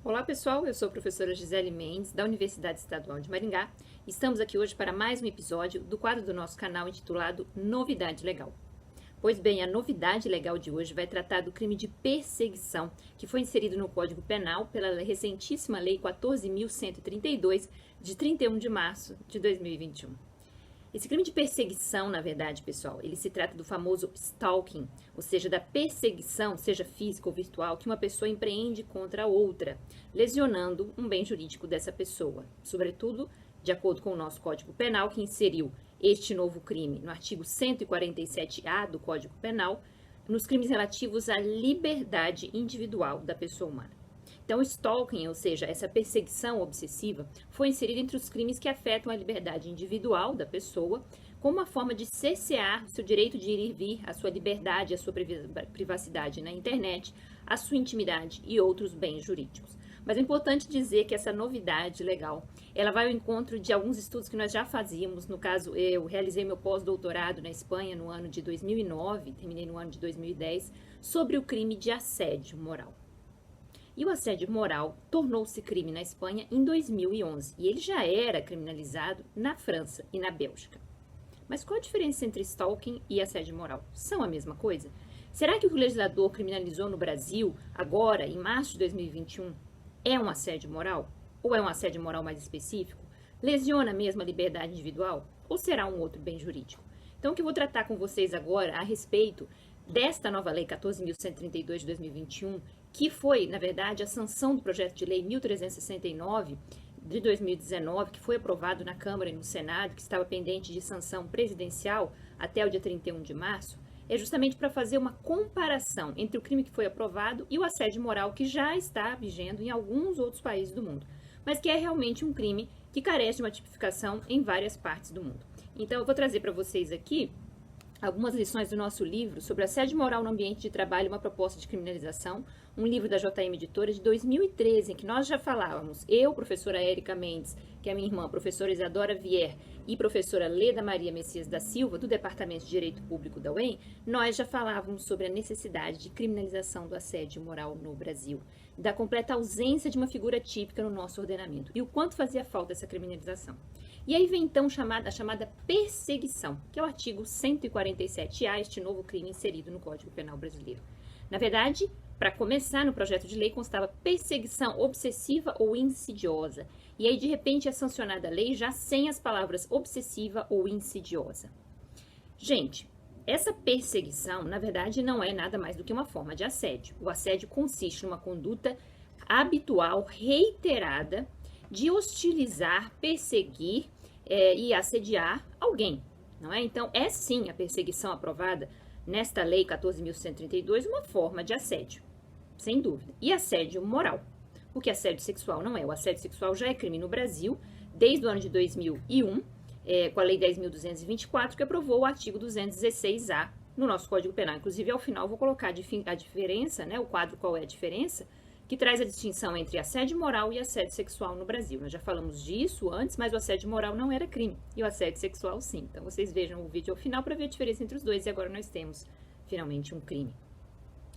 Olá pessoal, eu sou a professora Gisele Mendes, da Universidade Estadual de Maringá. Estamos aqui hoje para mais um episódio do quadro do nosso canal intitulado Novidade Legal. Pois bem, a novidade legal de hoje vai tratar do crime de perseguição, que foi inserido no Código Penal pela recentíssima Lei 14.132, de 31 de março de 2021. Esse crime de perseguição, na verdade, pessoal, ele se trata do famoso stalking, ou seja, da perseguição, seja física ou virtual, que uma pessoa empreende contra a outra, lesionando um bem jurídico dessa pessoa. Sobretudo, de acordo com o nosso Código Penal, que inseriu este novo crime no artigo 147-A do Código Penal, nos crimes relativos à liberdade individual da pessoa humana. Então, o stalking, ou seja, essa perseguição obsessiva, foi inserido entre os crimes que afetam a liberdade individual da pessoa, como uma forma de cercear o seu direito de ir e vir, a sua liberdade, a sua privacidade na internet, a sua intimidade e outros bens jurídicos. Mas é importante dizer que essa novidade legal, ela vai ao encontro de alguns estudos que nós já fazíamos. No caso, eu realizei meu pós-doutorado na Espanha no ano de 2009, terminei no ano de 2010, sobre o crime de assédio moral. E o assédio moral tornou-se crime na Espanha em 2011, e ele já era criminalizado na França e na Bélgica. Mas qual a diferença entre stalking e assédio moral? São a mesma coisa? Será que o que o legislador criminalizou no Brasil, agora, em março de 2021, é um assédio moral? Ou é um assédio moral mais específico? Lesiona mesmo a liberdade individual? Ou será um outro bem jurídico? Então, o que eu vou tratar com vocês agora a respeito desta nova lei 14.132 de 2021, que foi, na verdade, a sanção do projeto de lei 1369 de 2019, que foi aprovado na Câmara e no Senado, que estava pendente de sanção presidencial até o dia 31 de março, é justamente para fazer uma comparação entre o crime que foi aprovado e o assédio moral que já está vigendo em alguns outros países do mundo, mas que é realmente um crime que carece de uma tipificação em várias partes do mundo. Então, eu vou trazer para vocês aqui algumas lições do nosso livro sobre assédio moral no ambiente de trabalho, uma proposta de criminalização, um livro da JM Editora de 2013, em que nós já falávamos, eu, professora Érica Mendes, que é minha irmã, professora Isadora Vier e professora Leda Maria Messias da Silva, do Departamento de Direito Público da UEM, nós já falávamos sobre a necessidade de criminalização do assédio moral no Brasil, da completa ausência de uma figura típica no nosso ordenamento e o quanto fazia falta essa criminalização. E aí vem então a chamada perseguição, que é o artigo 147-A, este novo crime inserido no Código Penal brasileiro. Na verdade, para começar, no projeto de lei constava perseguição obsessiva ou insidiosa. E aí, de repente, é sancionada a lei já sem as palavras obsessiva ou insidiosa. Gente, essa perseguição, na verdade, não é nada mais do que uma forma de assédio. O assédio consiste numa conduta habitual, reiterada, de hostilizar, perseguir e assediar alguém, não é? Então, é sim a perseguição aprovada nesta lei 14.132 uma forma de assédio, sem dúvida. E assédio moral, porque assédio sexual não é. O assédio sexual já é crime no Brasil desde o ano de 2001, com a lei 10.224, que aprovou o artigo 216-A no nosso Código Penal. Inclusive, ao final, vou colocar a diferença, né, o quadro Qual é a Diferença, que traz a distinção entre assédio moral e assédio sexual no Brasil. Nós já falamos disso antes, mas o assédio moral não era crime, e o assédio sexual sim. Então, vocês vejam o vídeo ao final para ver a diferença entre os dois, e agora nós temos, finalmente, um crime.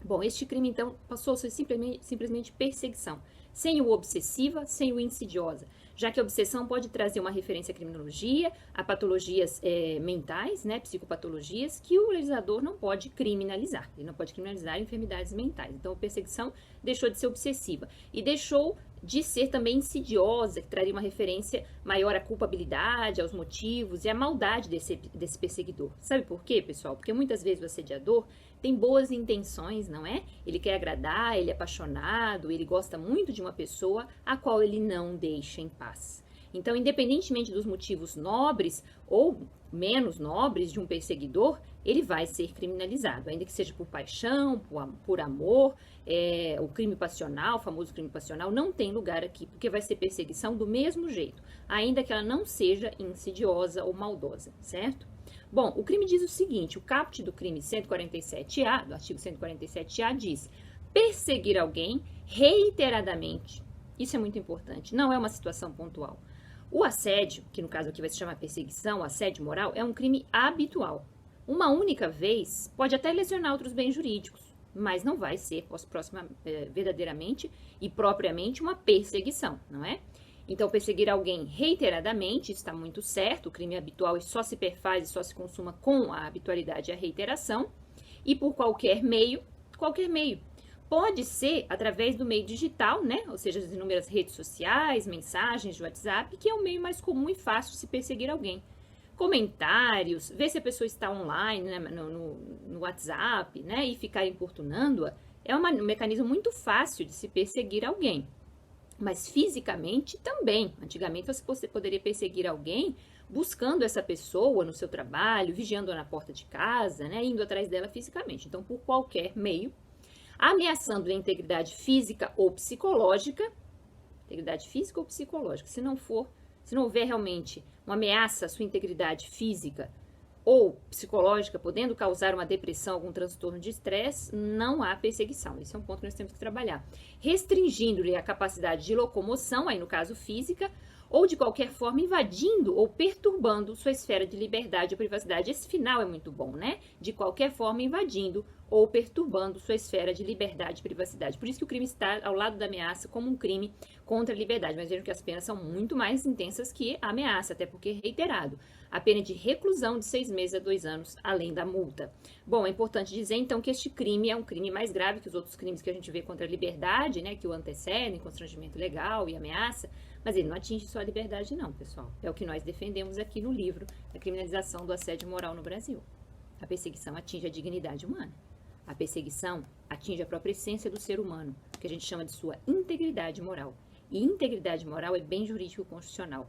Bom, este crime, então, passou a ser simplesmente perseguição, sem o obsessiva, sem o insidiosa, já que a obsessão pode trazer uma referência à criminologia, a patologias mentais, né, psicopatologias, que o legislador não pode criminalizar. Ele não pode criminalizar enfermidades mentais. Então, a perseguição deixou de ser obsessiva e deixou de ser também insidiosa, que traria uma referência maior à culpabilidade, aos motivos e à maldade desse perseguidor. Sabe por quê, pessoal? Porque muitas vezes o assediador tem boas intenções, não é? Ele quer agradar, ele é apaixonado, ele gosta muito de uma pessoa a qual ele não deixa em paz. Então, independentemente dos motivos nobres ou menos nobres de um perseguidor, ele vai ser criminalizado, ainda que seja por paixão, por amor. O crime passional, o famoso crime passional, não tem lugar aqui, porque vai ser perseguição do mesmo jeito, ainda que ela não seja insidiosa ou maldosa, certo? Bom, o crime diz o seguinte, o caput do crime 147-A, do artigo 147-A, diz perseguir alguém reiteradamente. Isso é muito importante, não é uma situação pontual. O assédio, que no caso aqui vai se chamar perseguição, o assédio moral, é um crime habitual. Uma única vez pode até lesionar outros bens jurídicos, mas não vai ser verdadeiramente e propriamente uma perseguição, não é? Então, perseguir alguém reiteradamente está muito certo, o crime habitual só se perfaz e só se consuma com a habitualidade e a reiteração, e por qualquer meio. Pode ser através do meio digital, né? Ou seja, as inúmeras redes sociais, mensagens de WhatsApp, que é o meio mais comum e fácil de se perseguir alguém. Comentários, ver se a pessoa está online, né, no WhatsApp, né? E ficar importunando-a, é um mecanismo muito fácil de se perseguir alguém. Mas fisicamente também. Antigamente você poderia perseguir alguém buscando essa pessoa no seu trabalho, vigiando-a na porta de casa, né, indo atrás dela fisicamente. Então, por qualquer meio, ameaçando a integridade física ou psicológica, se não houver realmente uma ameaça à sua integridade física ou psicológica, podendo causar uma depressão, algum transtorno de estresse, não há perseguição. Esse é um ponto que nós temos que trabalhar. Restringindo-lhe a capacidade de locomoção, aí no caso física, ou de qualquer forma invadindo ou perturbando sua esfera de liberdade ou privacidade. Esse final é muito bom, né? De qualquer forma invadindo ou perturbando sua esfera de liberdade e privacidade. Por isso que o crime está ao lado da ameaça como um crime contra a liberdade. Mas vejam que as penas são muito mais intensas que a ameaça, até porque é reiterado. A pena de reclusão de 6 meses a 2 anos, além da multa. Bom, é importante dizer, então, que este crime é um crime mais grave que os outros crimes que a gente vê contra a liberdade, né, que o antecedem, constrangimento legal e ameaça, mas ele não atinge só a liberdade não, pessoal. É o que nós defendemos aqui no livro, a criminalização do assédio moral no Brasil. A perseguição atinge a dignidade humana. A perseguição atinge a própria essência do ser humano, que a gente chama de sua integridade moral. E integridade moral é bem jurídico constitucional.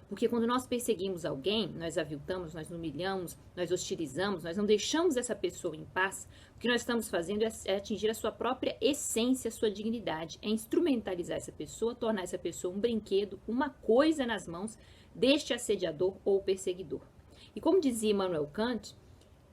Porque quando nós perseguimos alguém, nós aviltamos, nós humilhamos, nós hostilizamos, nós não deixamos essa pessoa em paz, o que nós estamos fazendo é atingir a sua própria essência, a sua dignidade, é instrumentalizar essa pessoa, tornar essa pessoa um brinquedo, uma coisa nas mãos deste assediador ou perseguidor. E como dizia Immanuel Kant,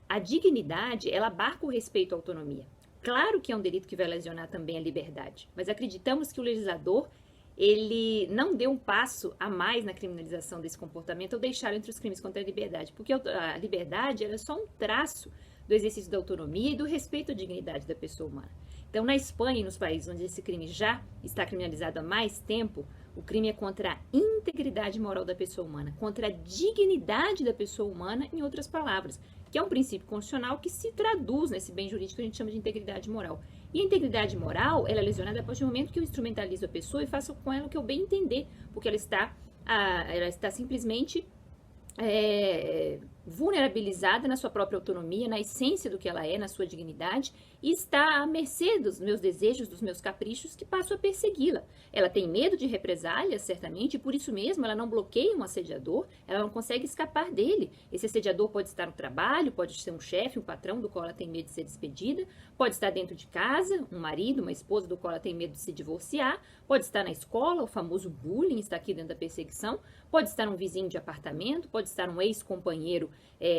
a dignidade, ela abarca o respeito à autonomia. Claro que é um delito que vai lesionar também a liberdade, mas acreditamos que o legislador ele não deu um passo a mais na criminalização desse comportamento ao deixá-lo entre os crimes contra a liberdade, porque a liberdade era só um traço do exercício da autonomia e do respeito à dignidade da pessoa humana. Então, na Espanha e nos países onde esse crime já está criminalizado há mais tempo, o crime é contra a integridade moral da pessoa humana, contra a dignidade da pessoa humana, em outras palavras, que é um princípio constitucional que se traduz nesse bem jurídico que a gente chama de integridade moral. E a integridade moral, ela é lesionada a partir do momento que eu instrumentalizo a pessoa e faço com ela o que eu bem entender, porque ela está simplesmente vulnerabilizada na sua própria autonomia, na essência do que ela é, na sua dignidade, e está à mercê dos meus desejos, dos meus caprichos, que passo a persegui-la. Ela tem medo de represálias, certamente, e por isso mesmo ela não bloqueia um assediador, ela não consegue escapar dele. Esse assediador pode estar no trabalho, pode ser um chefe, um patrão do qual ela tem medo de ser despedida, pode estar dentro de casa, um marido, uma esposa do qual ela tem medo de se divorciar, pode estar na escola, o famoso bullying está aqui dentro da perseguição, pode estar um vizinho de apartamento, pode estar um ex-companheiro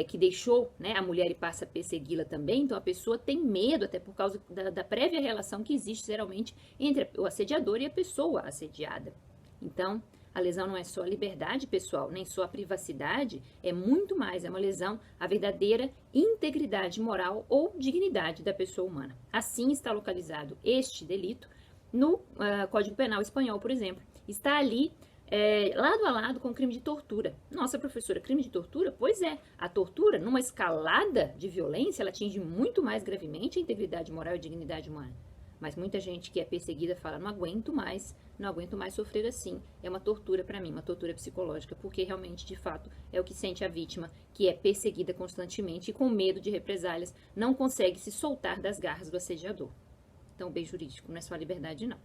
que deixou, né, a mulher e passa a persegui-la também. Então a pessoa tem medo, até por causa da prévia relação que existe geralmente entre o assediador e a pessoa assediada. Então a lesão não é só a liberdade pessoal, nem só a privacidade, é muito mais, é uma lesão à verdadeira integridade moral ou dignidade da pessoa humana. Assim está localizado este delito no Código Penal espanhol, por exemplo. Está ali lado a lado com o crime de tortura. Nossa, professora, crime de tortura? Pois é, a tortura, numa escalada de violência, ela atinge muito mais gravemente a integridade moral e dignidade humana. Mas muita gente que é perseguida fala, não aguento mais sofrer assim. É uma tortura para mim, uma tortura psicológica, porque realmente, de fato, é o que sente a vítima, que é perseguida constantemente e com medo de represálias, não consegue se soltar das garras do assediador. Então, o bem jurídico não é só a liberdade, não.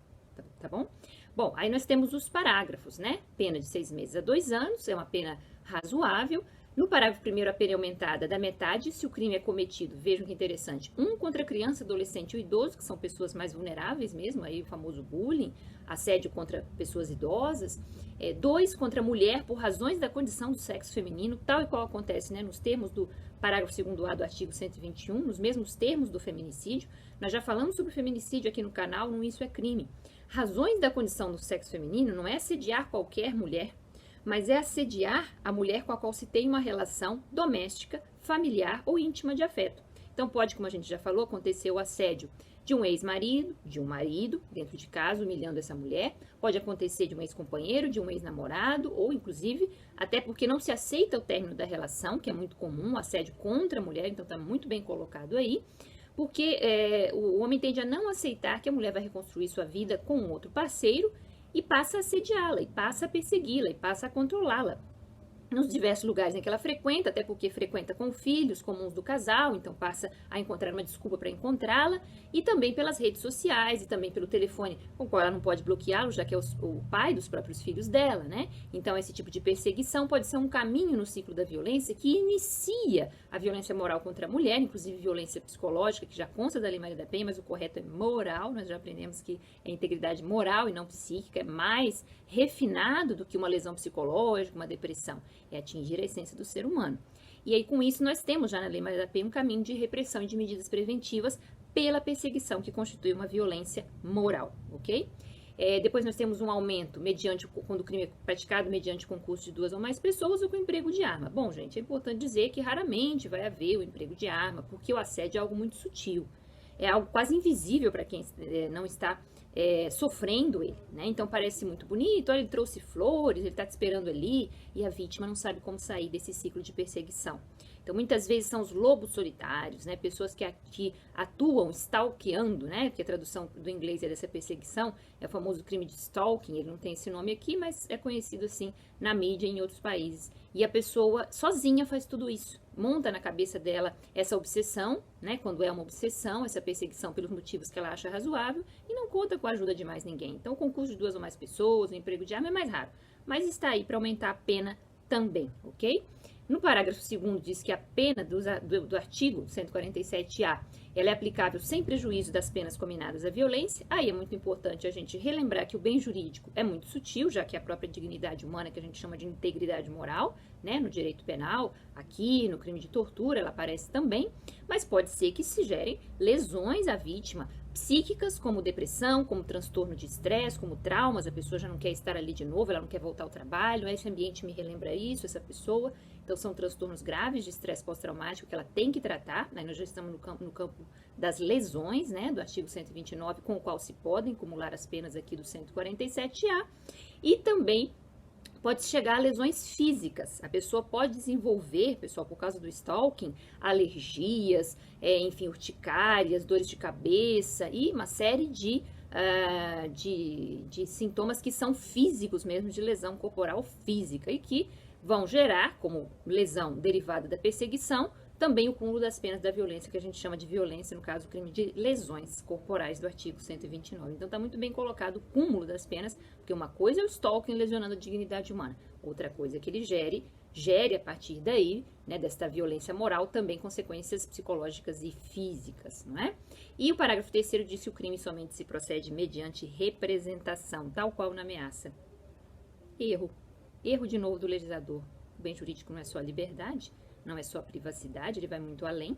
Tá bom? Bom, aí nós temos os parágrafos, né? Pena de 6 meses a 2 anos, é uma pena razoável. No parágrafo 1º, a pena é aumentada da metade se o crime é cometido, vejam que interessante, 1 contra criança, adolescente ou idoso, que são pessoas mais vulneráveis mesmo, aí o famoso bullying, assédio contra pessoas idosas, 2 contra mulher por razões da condição do sexo feminino, tal e qual acontece, né, nos termos do parágrafo 2º A do artigo 121, nos mesmos termos do feminicídio. Nós já falamos sobre feminicídio aqui no canal, no Isso é Crime. Razões da condição do sexo feminino não é assediar qualquer mulher, mas é assediar a mulher com a qual se tem uma relação doméstica, familiar ou íntima de afeto. Então pode, como a gente já falou, acontecer o assédio de um ex-marido, de um marido dentro de casa, humilhando essa mulher. Pode acontecer de um ex-companheiro, de um ex-namorado, ou inclusive, até porque não se aceita o término da relação, que é muito comum, o assédio contra a mulher, então está muito bem colocado aí. Porque o homem tende a não aceitar que a mulher vai reconstruir sua vida com um outro parceiro e passa a assediá-la, e passa a persegui-la, e passa a controlá-la nos diversos lugares em que ela frequenta, até porque frequenta com filhos comuns do casal, então passa a encontrar uma desculpa para encontrá-la, e também pelas redes sociais, e também pelo telefone, com o qual ela não pode bloqueá-lo, já que é o pai dos próprios filhos dela, né? Então esse tipo de perseguição pode ser um caminho no ciclo da violência que inicia a violência moral contra a mulher, inclusive violência psicológica, que já consta da Lei Maria da Penha, mas o correto é moral, nós já aprendemos que é integridade moral e não psíquica, é mais refinado do que uma lesão psicológica, uma depressão. É atingir a essência do ser humano. E aí, com isso, nós temos já na Lei Maria da Penha um caminho de repressão e de medidas preventivas pela perseguição, que constitui uma violência moral, ok? Depois nós temos um aumento quando o crime é praticado mediante concurso de 2 ou mais pessoas ou com emprego de arma. Bom, gente, é importante dizer que raramente vai haver o emprego de arma, porque o assédio é algo muito sutil. É algo quase invisível para quem não está sofrendo ele, né? Então parece muito bonito, olha, ele trouxe flores, ele está te esperando ali, e a vítima não sabe como sair desse ciclo de perseguição. Então muitas vezes são os lobos solitários, né? Pessoas que atuam stalkeando, né? Porque a tradução do inglês é dessa perseguição, é o famoso crime de stalking, ele não tem esse nome aqui, mas é conhecido assim na mídia e em outros países. E a pessoa sozinha faz tudo isso, monta na cabeça dela essa obsessão, né? Quando é uma obsessão, essa perseguição pelos motivos que ela acha razoável, e não conta com a ajuda de mais ninguém. Então o concurso de 2 ou mais pessoas, o emprego de arma é mais raro, mas está aí para aumentar a pena também, ok? No parágrafo 2º diz que a pena do artigo 147-A, ela é aplicável sem prejuízo das penas combinadas à violência. Aí é muito importante a gente relembrar que o bem jurídico é muito sutil, já que a própria dignidade humana, que a gente chama de integridade moral, né, no direito penal, aqui no crime de tortura, ela aparece também, mas pode ser que se gerem lesões à vítima, psíquicas, como depressão, como transtorno de estresse, como traumas, a pessoa já não quer estar ali de novo, ela não quer voltar ao trabalho, esse ambiente me relembra isso, essa pessoa. Então, são transtornos graves de estresse pós-traumático que ela tem que tratar, né? Nós já estamos no campo das lesões, né? Do artigo 129, com o qual se podem acumular as penas aqui do 147-A, e também pode chegar a lesões físicas. A pessoa pode desenvolver, pessoal, por causa do stalking, alergias, enfim, urticárias, dores de cabeça e uma série de sintomas que são físicos mesmo, de lesão corporal física, e que vão gerar, como lesão derivada da perseguição, também o cúmulo das penas da violência, que a gente chama de violência, no caso, o crime de lesões corporais do artigo 129. Então, está muito bem colocado o cúmulo das penas, porque uma coisa é o stalking lesionando a dignidade humana, outra coisa é que ele gere a partir daí, né, desta violência moral, também consequências psicológicas e físicas, não é? E o parágrafo 3º diz que o crime somente se procede mediante representação, tal qual na ameaça. Erro de novo do legislador. O bem jurídico não é só a liberdade, não é só a privacidade, ele vai muito além.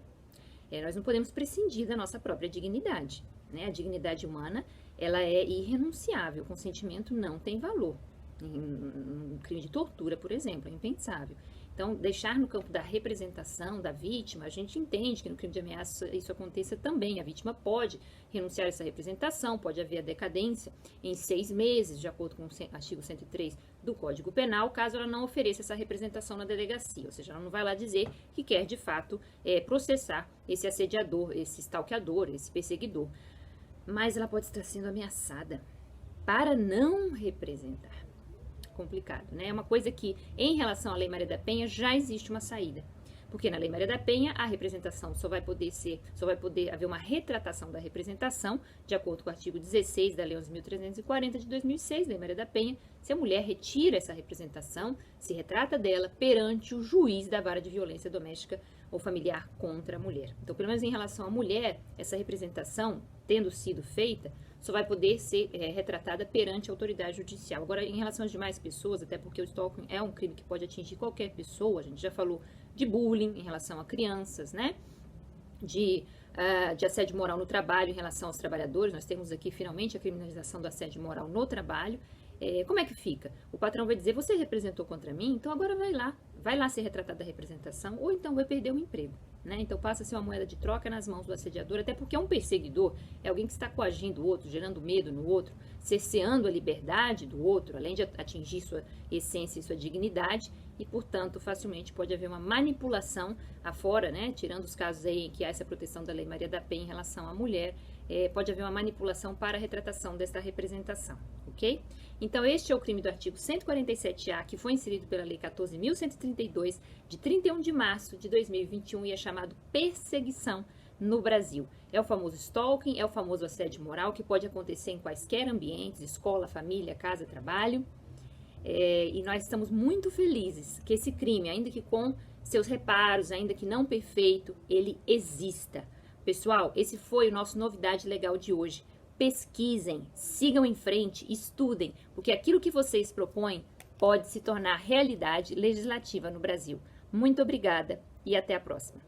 Nós não podemos prescindir da nossa própria dignidade, né? A dignidade humana, ela é irrenunciável, o consentimento não tem valor. Um crime de tortura, por exemplo, é impensável. Então, deixar no campo da representação da vítima, a gente entende que no crime de ameaça isso aconteça também. A vítima pode renunciar a essa representação, pode haver a decadência em 6 meses, de acordo com o artigo 103 do Código Penal, caso ela não ofereça essa representação na delegacia. Ou seja, ela não vai lá dizer que quer, de fato, processar esse assediador, esse stalkeador, esse perseguidor. Mas ela pode estar sendo ameaçada para não representar. Complicado, né? É uma coisa que, em relação à Lei Maria da Penha, já existe uma saída. Porque na Lei Maria da Penha, a representação só vai poder haver uma retratação da representação, de acordo com o artigo 16 da Lei 11.340 de 2006, Lei Maria da Penha, se a mulher retira essa representação, se retrata dela perante o juiz da vara de violência doméstica ou familiar contra a mulher. Então, pelo menos em relação à mulher, essa representação, tendo sido feita, só vai poder ser retratada perante a autoridade judicial. Agora, em relação às demais pessoas, até porque o stalking é um crime que pode atingir qualquer pessoa, a gente já falou de bullying em relação a crianças, né? De assédio moral no trabalho em relação aos trabalhadores. Nós temos aqui, finalmente, a criminalização do assédio moral no trabalho. como é que fica? O patrão vai dizer, você representou contra mim, então agora vai lá ser retratado da representação, ou então vai perder o emprego. Né? Então passa a ser uma moeda de troca nas mãos do assediador, até porque um perseguidor é alguém que está coagindo o outro, gerando medo no outro, cerceando a liberdade do outro, além de atingir sua essência e sua dignidade, e, portanto, facilmente pode haver uma manipulação afora, né? Tirando os casos aí em que há essa proteção da Lei Maria da Penha em relação à mulher, pode haver uma manipulação para a retratação desta representação, ok? Então, este é o crime do artigo 147-A, que foi inserido pela Lei 14.132, de 31 de março de 2021, e é chamado perseguição no Brasil. É o famoso stalking, é o famoso assédio moral, que pode acontecer em quaisquer ambientes, escola, família, casa, trabalho. E nós estamos muito felizes que esse crime, ainda que com seus reparos, ainda que não perfeito, ele exista. Pessoal, esse foi o nosso Novidade Legal de hoje. Pesquisem, sigam em frente, estudem, porque aquilo que vocês propõem pode se tornar realidade legislativa no Brasil. Muito obrigada e até a próxima.